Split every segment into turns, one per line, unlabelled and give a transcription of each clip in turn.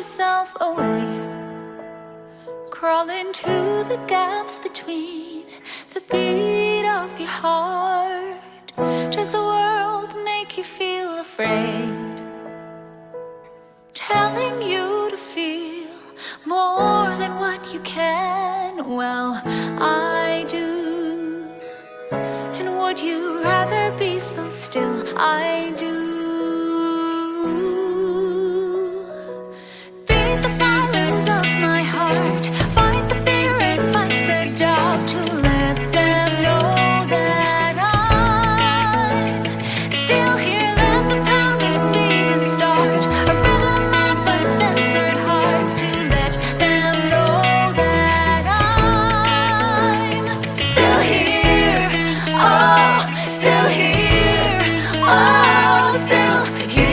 yourself away. Crawl into the gaps between the beat of your heart. Does the world make you feel afraid? Telling you to feel more than what you can. Well, I do. And would you rather be so still? I do. Beat the silence of my heart. Fight the fear and fight the doubt, to let them know that I'm still here. Let the pounding be the start. A rhythm of uncensored hearts, to let them know that I'm still here. Oh, still here. Oh, still here.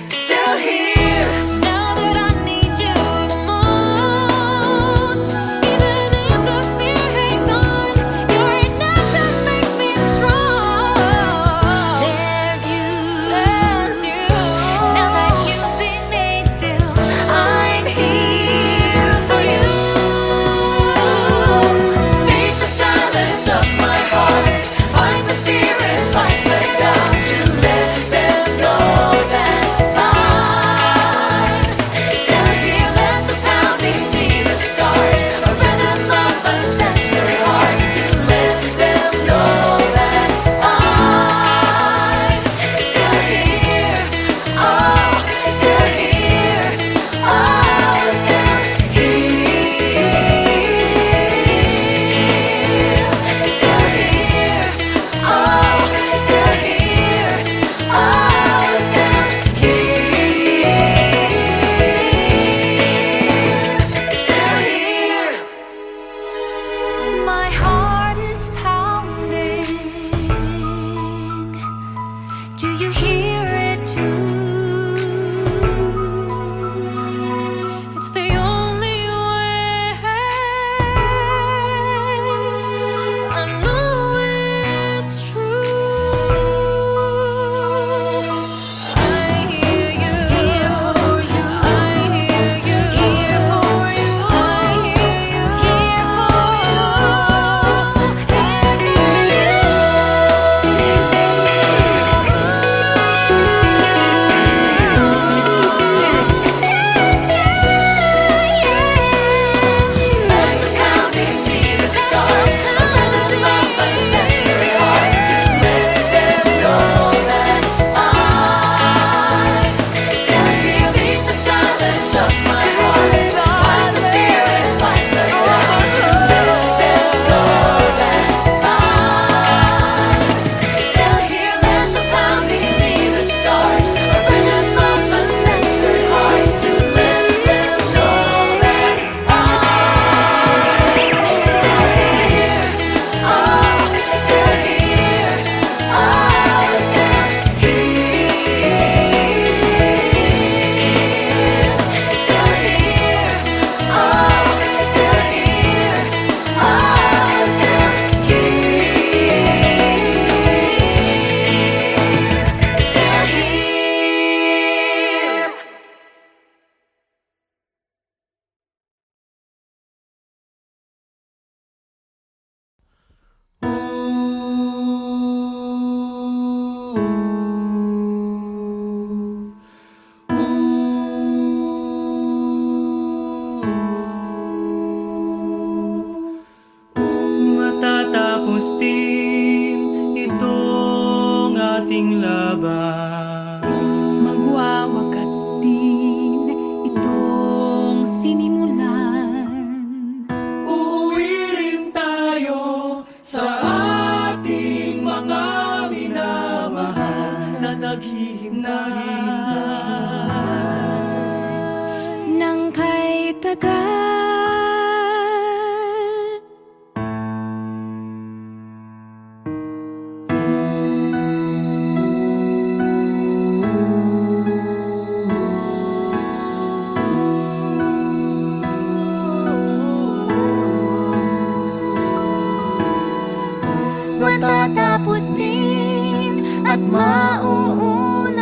Still here. Now that I need you the most, even if the fear hangs on, you're enough to make me strong. There's you. Now that you've been made still, I'm here for you. Beat the silence of my heart. Find the fear and fight the doubts, to let them know that I'm still here. Let the pounding be the start. A rhythm of uncensored hearts, to let them know that I'm still here. Oh, still here. Oh, still here. Still here. Oh, still here. Oh, still here. Still here. My heart is pounding. Do you hear it too? It's the only way. I know it's true. I hear you. Here for you. I hear you. Here for you. I hear you. Here for you. Here for Let the pounding be the start. A rhythm of uncensored hearts, to let them know that I'm still here. Beat the silence of my heart. Fight the fear and fight the doubt, to let them know that I'm still here. Let the pounding be the start. A rhythm of uncensored hearts, to let them know that I'm still here. Oh, still here. Oh, still here. Still here. Oh, still here. Oh, still here. Still here.
Matatapos din itong ating laban.
Magwawakas din itong sinimulan.
Uuwi rin tayo sa ating mga minamahal na naghihintay.
Nang kay tagal.
Matatapos din at mauunawaan.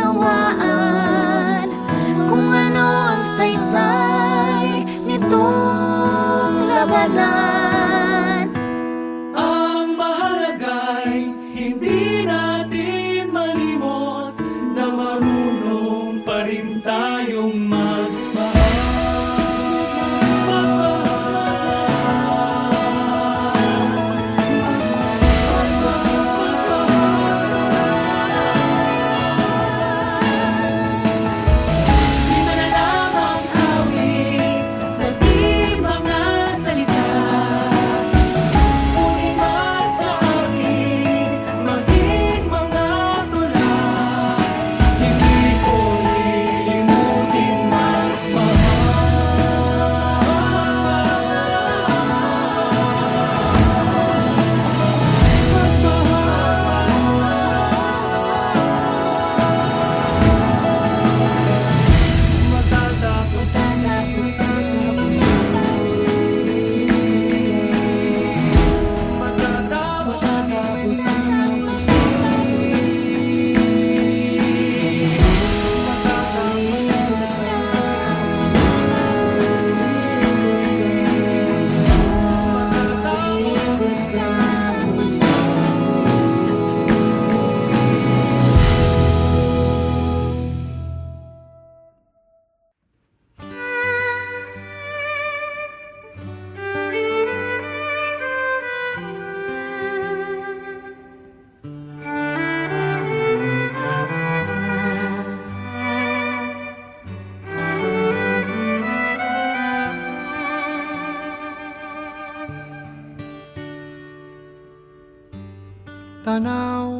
tanaw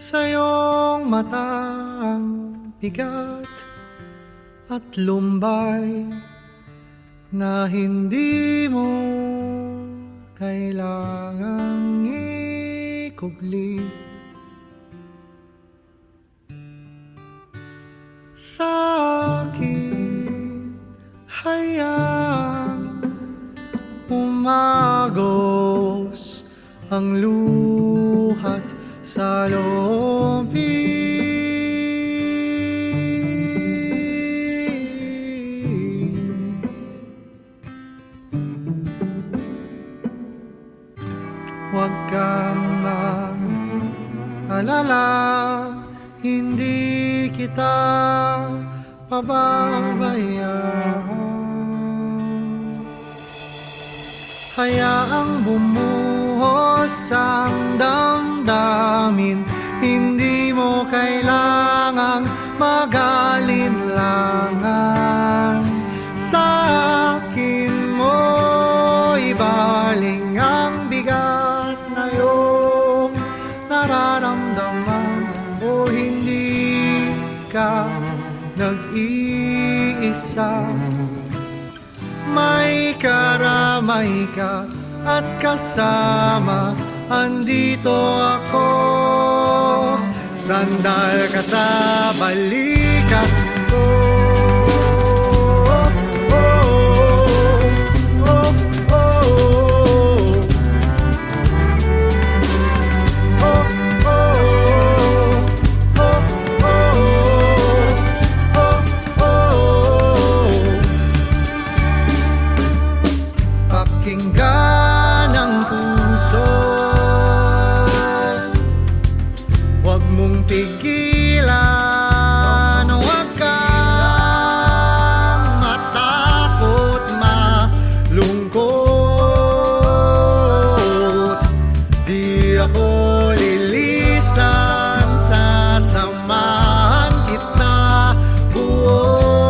sa iyong matang bigat at lumbay na hindi mo kailangang ikugli. Sa akin hayang umagos ang luhat sa loobin. Huwag kang mag-alala, hindi kita pababayaan. Hayaang bumuhos ang damdamin, hindi mo kailangang mag-alinlangan. Sa akin mo ibaling ang bigat na iyong nararamdaman. O hindi ka nag-iisa, may karamay ka at kasama. Andito ako, sandal ka sa balikat ko. Pakinggan ang puso, huwag mong pigilan, huwag kang matakot, malungkot. Di ako lilisan, sasamahan kita buong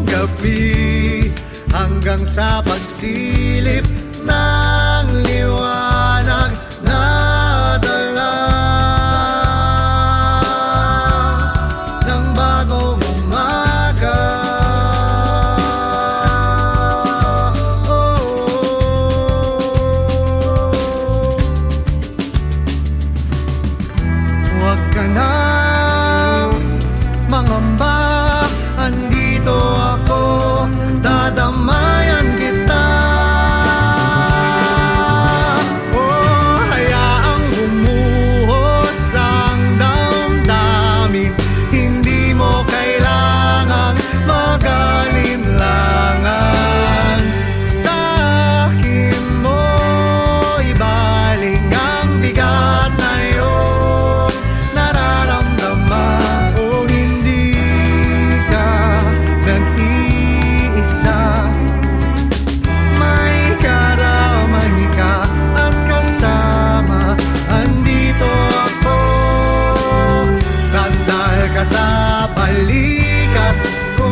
gabi hanggang sa pagsilip ng liwanag na dala ng bagong umaga. Huwag ka na mangamba, andito ako, dadamayan kita. Oh, hayaang bumuhos ang damdamin, hindi mo kailangang mag-alinlangan. Sa akin mo ibaling ang bigat na iyong nararamdaman. O hindi ka nag-iisa, may karamay ka at kasama. Andito ako, sandal ka sa balikat ko.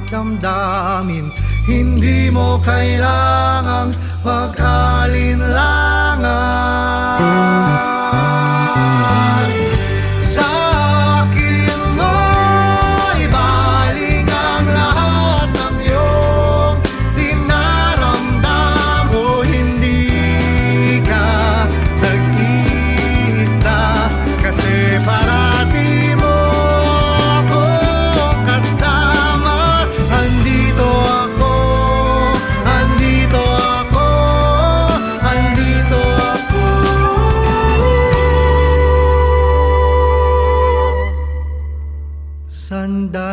Damdamin, hindi mo kailangang mag-alinlangan. Sa akin mo ibaling ang lahat ng iyong dinaramdam. O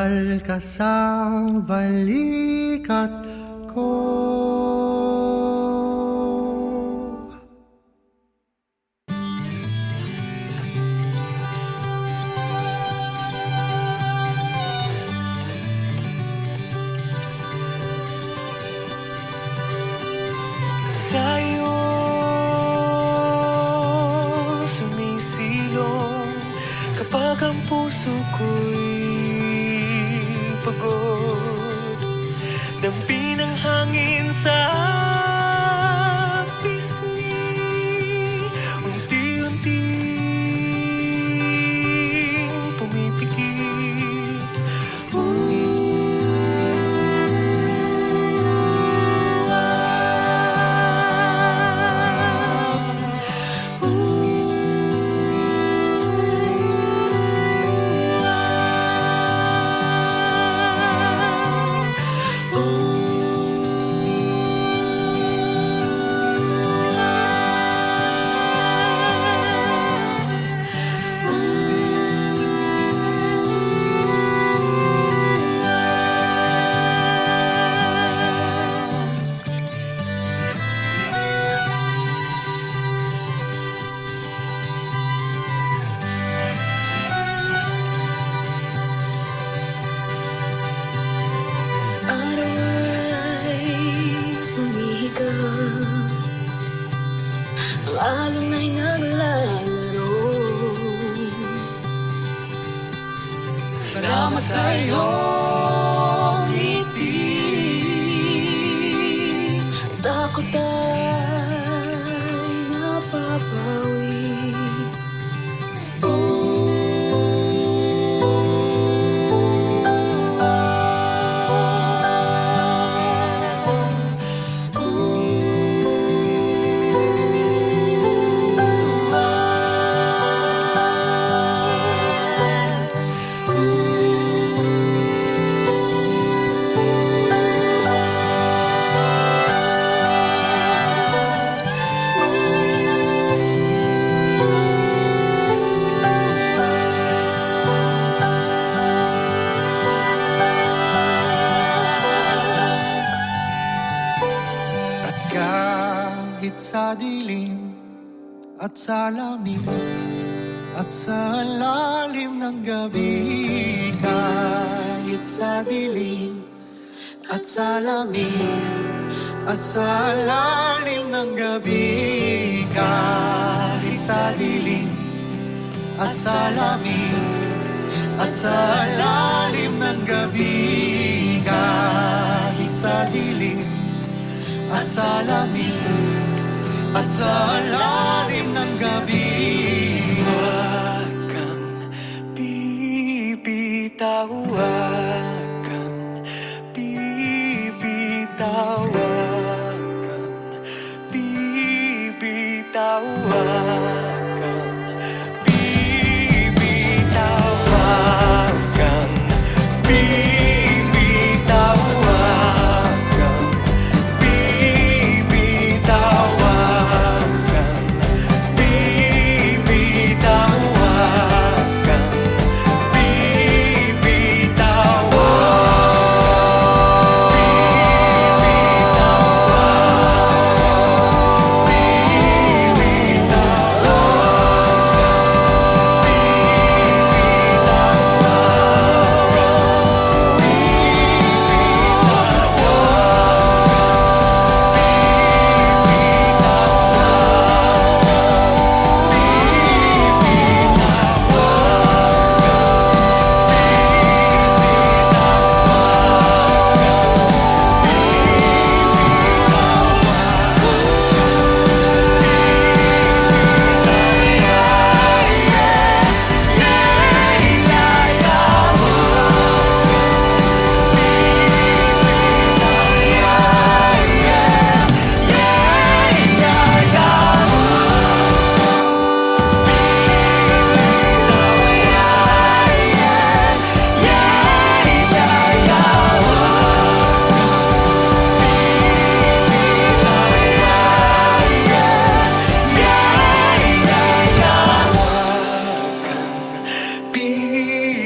Matagal ka sa balikat ko.
Sa'yo sumisilong kapag ang puso ko'y pagod. Dampi ng hangin sa pisngi, unti-unting pumipikit.
Araw ay humihigaw, ang alon ay naglalaro.
Salamat sa iyong ngiti.
Ang takot ay napapawi.
Kahit sa dilim at sa lamig at sa lalim ng gabi, kahit sa dilim at sa lamig at sa lalim ng gabi, kahit sa dilim at sa lamig at sa lalim ng gabi, kahit sa dilim at sa lamig at sa lalim ng gabi.
Huwag kang bibitaw, huwag kang bibitaw, huwag kang bibitaw, huwag kang bibitaw, huwag kang bibitaw, huwag kang bibitaw, huwag kang bibitaw, huwag kang bibitaw,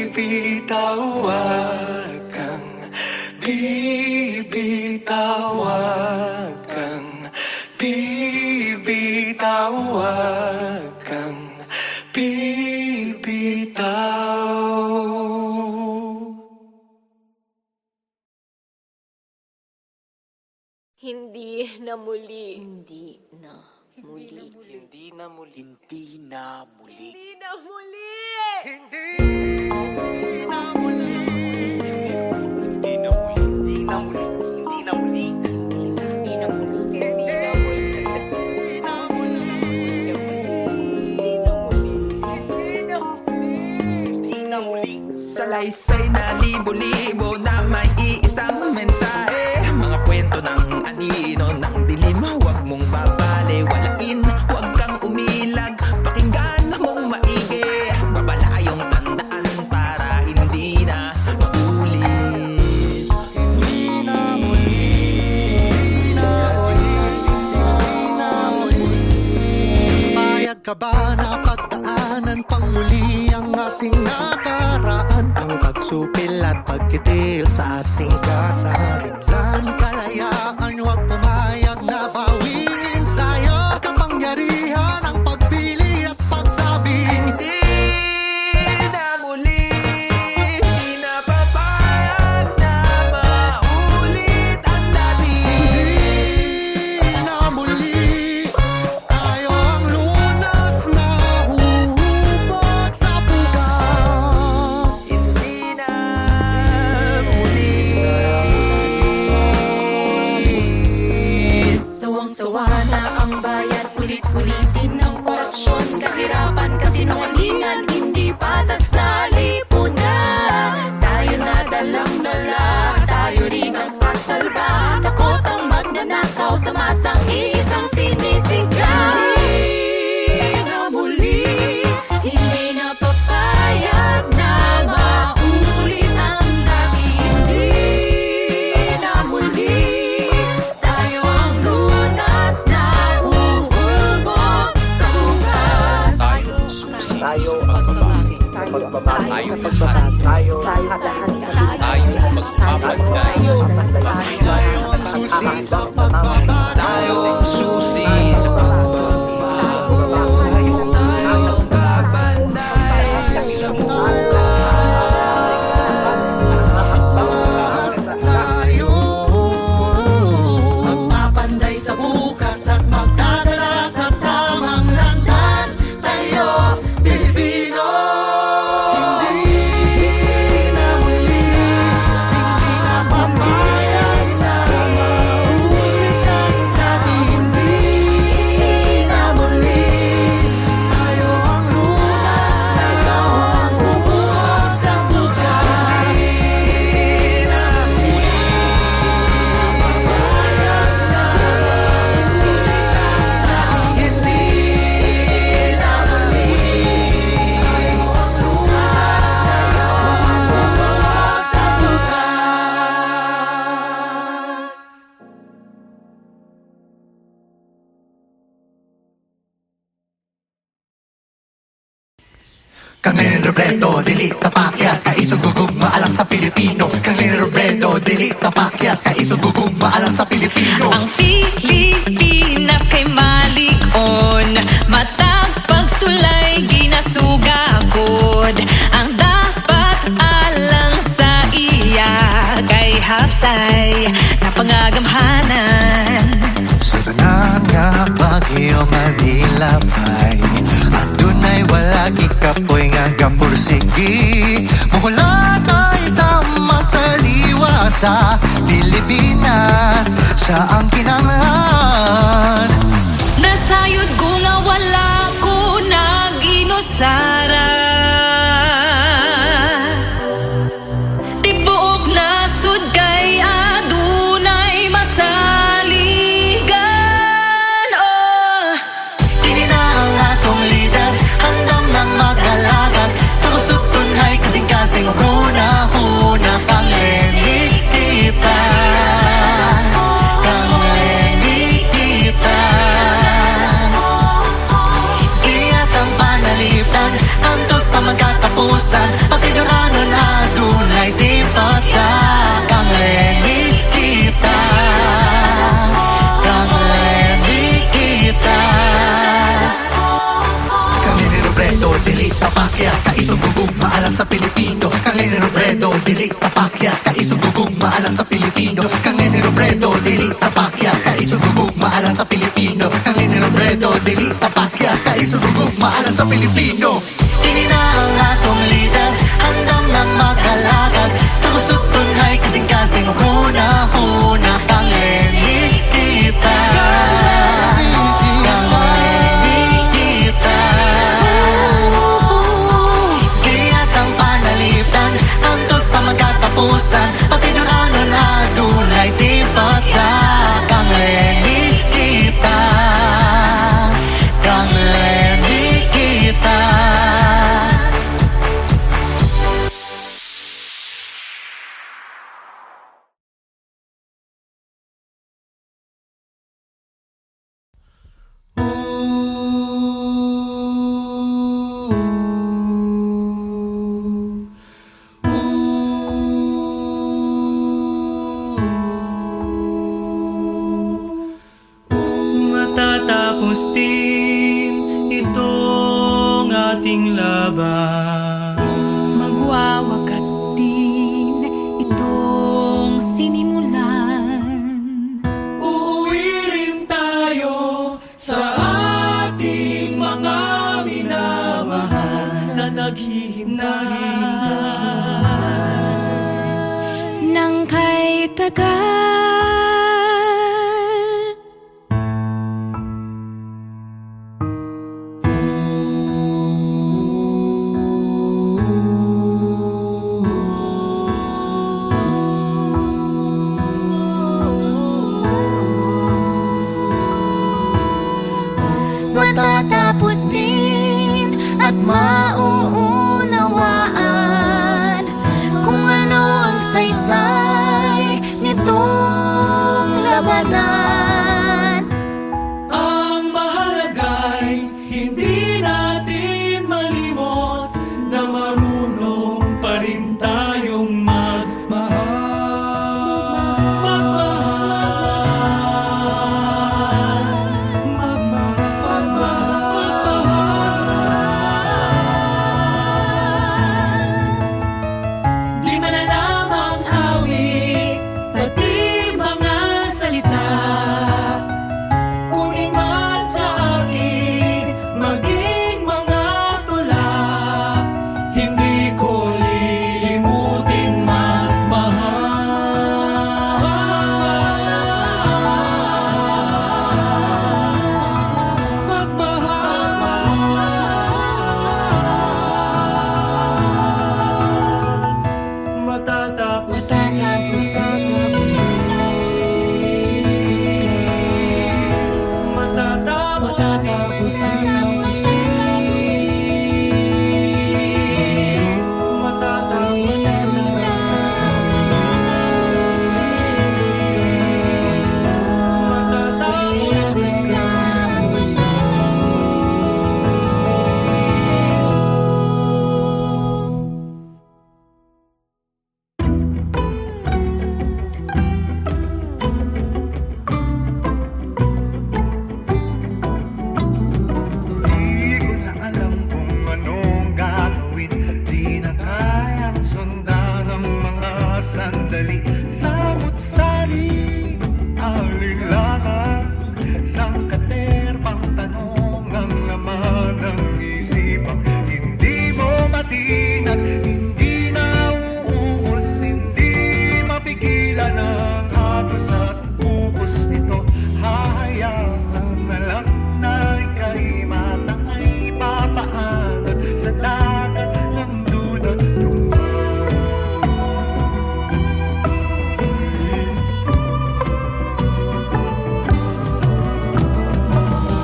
bibitaw, huwag ikaw.
Hindi na muli.
Hindi na muli.
Hindi na muli. Hindi na muli.
Hindi na muli.
Hindi na muli. Hindi na muli. Hindi na muli. Hindi na muli.
Hindi na muli.
Hindi na muli.
Salaysay na libo-libo na may iisang mensahe. Mga kwento ng anino ng dilim. Huwag mong babaliwalain, huwag kang umilag. Pakinggan mong maigi, babalayong tandaan para hindi na maulit.
Hindi na muli, hindi na muli, hindi na muli. Payag ka ba na pagdaanan pang muli ang ating nakaraan? Ang pagsupil at pagkitil sa ating kasarinlan. Kalayaan, huwag pumayag na bawiin sa'yo kapangyarihan ang pagpili at pagsabing
Hindi na muli, di na papayag na maulit ang dati.
hindi na muli. Tayo ang lunas na huhubog sa bukas.
Hindi na muli.
Sawang-sawa na ang bayan, ulit-ulitin ng korupsyon, kahirapan, kasinungalingan, hindi patas na lipunan. Tayo na dalang-dala, tayo rin ang sasalba. Takot ang magnanakaw sa masang isang sinisigaw. Hindi na muli, hindi na papayag na maulit ang dati. Hindi na muli, tayo ang lunas na uhubog sa bukas.
Tayo ang pagbabago. Tayo
Tayong magpapagay sa pagbabago.
Tayo ang susi sa pagbabago.
Tayo ang susi sa pagbabago. Tayong papanday sa bukas.
Lahat tayo magpapanday sa bukas at magdadala sa tamang landas. Tayo, Pilipino. Hindi na muli, hindi na papayag na maulit ang dati. Hindi na muli, tayo ang lunas na ikaw ang buhok sa bukas. Hindi na muli, papayag na maulit ang dati. Hindi na muli, tayo ang lunas na ikaw ang buhok sa bukas. Kang Robredo, dili tapakyas, kaisog gugugma alang sa Pilipino. Kang Robredo, dili tapakyas, kaisog gugugma alang sa Pilipino.
Ang Pilipinas kay malig-on, matag pagsulay ginasugakod. Ang dapat alang sa iya kay hapsay na pangagamhanan.
Sa tanan nga Baguio, Manila bay, adunay wala gikapoy nga gapursigi. Muhulat ay sama sa diwa sa Pilipinas, siya ang kinanglan.
Nasayod ko nga wala ko nag-inusara. Tibuok na sud kay adunay masaligan. Oh,
Kini na ang atong lider, handam nang mag-alagad. Tabusog tunhay kasing-kasing huna-huna. Kang Lenny kita, Kang Lenny kita. Iyat ang panalitan, antos na magkatapusan. Pati doranon adunay sipat siya. Kang Lenny kita, Kang Lenny kita. Kami ni Robredo, dili tapakyas, kaisog gugug sa Pilipino. Kang Lenny Robredo, dili tapakyas, kaisugugong maalang sa Pilipino. Kang Lenny Robredo, dili tapakyas, kaisugugong maalang sa Pilipino. Kang Lenny Robredo, dili tapakyas, kaisugugong maalang sa Pilipino. Ini na ang atong leader, andam na makalakad. Tagusok tunay kasing-kasing huna-huna. Kang Lenny kita, Kang Lenny kita. Diat ang panalitan, antos na magkatapusan. Pati nun ano na dunay simpatya. Kang Lenny kita, Kang Lenny kita.
Matatapos din itong ating laban.
Magwawakas din itong sinimulan.
Uuwi rin tayo sa ating mga minamahal na naghihintay.
Nang kay tagal matatapos din at mauunawaan kung ano ang saysay nitong labanan.
Ang mahalaga'y hindi natin malimot na marunong pa rin tayong
Di man alam ang awit, pati mga salita. Kunin man sa akin, maging mga tula. Hindi ko lilimutin
matatapos
Di ko na alam kung anong gagawin. Di na kayang sundan ang mga sandali. Samut-sari, alinlangan, sangkaterbang tanong ang laman ng isipang hindi mo matinag, hindi na uubos, hindi mapigilan ang agos at ubos nito. Hahayaan na lang na ika'y matangay papaanan sa dagat ng duda't lupa.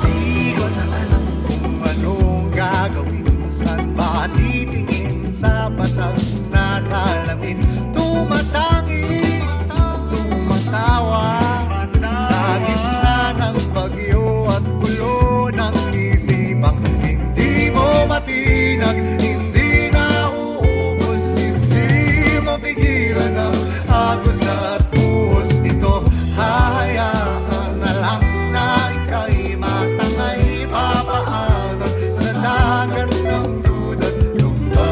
Di ko na alam kung anong gagawin. Saan ba titingin sa basag na salamin? Tumatangi, tumatawa sa gitna ng bagyo at gulo ng isipang hindi mo matinag, hindi na uubos, hindi mo pigilan ang agos at buhos nito. Hahayaan na lang na ika'y matangay papaanan sa dagat ng duda't lumba.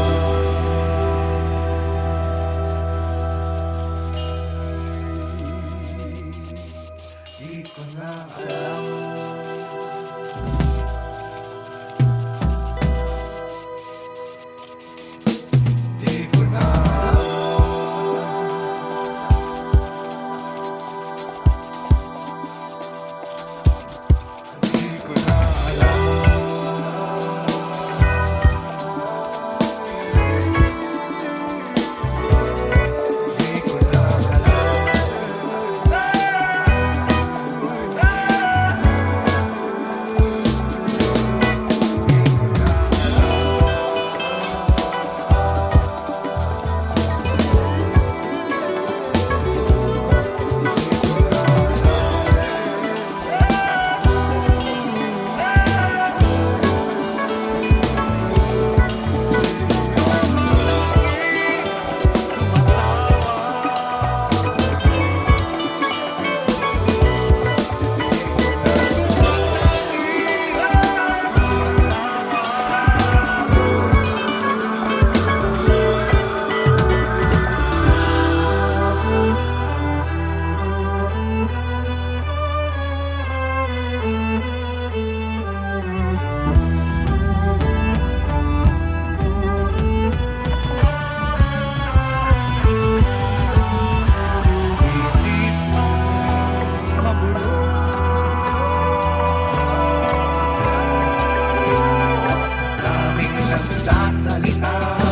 ang